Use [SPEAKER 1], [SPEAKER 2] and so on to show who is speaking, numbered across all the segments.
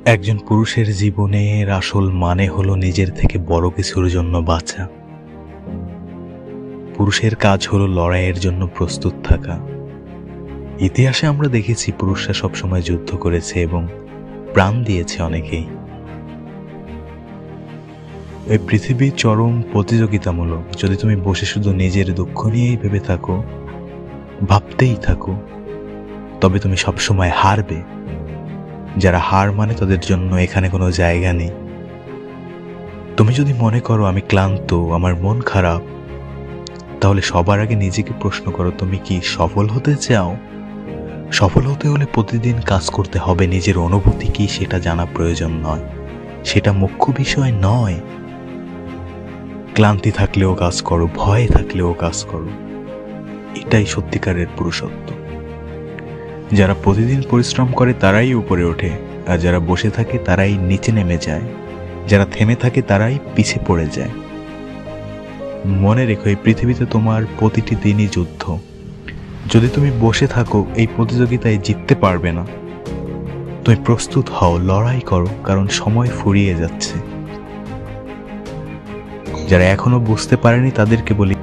[SPEAKER 1] একজন পুরুষের জীবনের আসল মানে হলো নিজের থেকে বড় কিছুর জন্য বাঁচা। পুরুষের কাজ হলো লড়াইয়ের জন্য প্রস্তুত থাকা। ইতিহাসে আমরা দেখেছি পুরুষরা সবসময় যুদ্ধ করেছে এবং প্রাণ দিয়েছে অনেকেই। এই পৃথিবী চরম প্রতিযোগিতামূলক। যদি তুমি বসে শুধু নিজের দুঃখ নিয়েই ভেবে থাকো, ভাবতেই থাকো, তবে তুমি সবসময় হারবে। যারা হার মানে তাদের জন্য এখানে কোনো জায়গা নেই। তুমি যদি মনে করো আমি ক্লান্ত, আমার মন খারাপ, তাহলে সবার আগে নিজেকে প্রশ্ন করো, তুমি কি সফল হতে চাও? সফল হতে হলে প্রতিদিন কাজ করতে হবে। নিজের অনুভূতি কি সেটা জানা প্রয়োজন নয়, সেটা মুখ্য বিষয় নয়। ক্লান্তি থাকলেও কাজ করো, ভয় থাকলেও কাজ করো। এটাই সত্যিকারের পুরুষত্ব। যারা প্রতিদিন পরিশ্রম করে তারাই উপরে ওঠে, আর যারা বসে থাকে তারাই নিচে নেমে যায়। যারা থেমে থাকে তারাই পিছে পড়ে যায়। মনে রেখো, এই পৃথিবীতে তোমার প্রতিটি দিনই যুদ্ধ। যদি তুমি বসে থাকো, এই প্রতিযোগিতায় জিততে পারবে না। তুমি প্রস্তুত হও, লড়াই করো, কারণ সময় ফুরিয়ে যাচ্ছে। যারা এখনো বুঝতে পারেনি তাদেরকে বলি,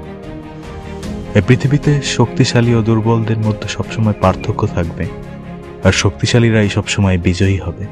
[SPEAKER 1] এই পৃথিবীতে শক্তিশালী ও দুর্বলদের মধ্যে সবসময় পার্থক্য থাকবে, আর শক্তিশালীরাই সবসময় বিজয়ী হবে।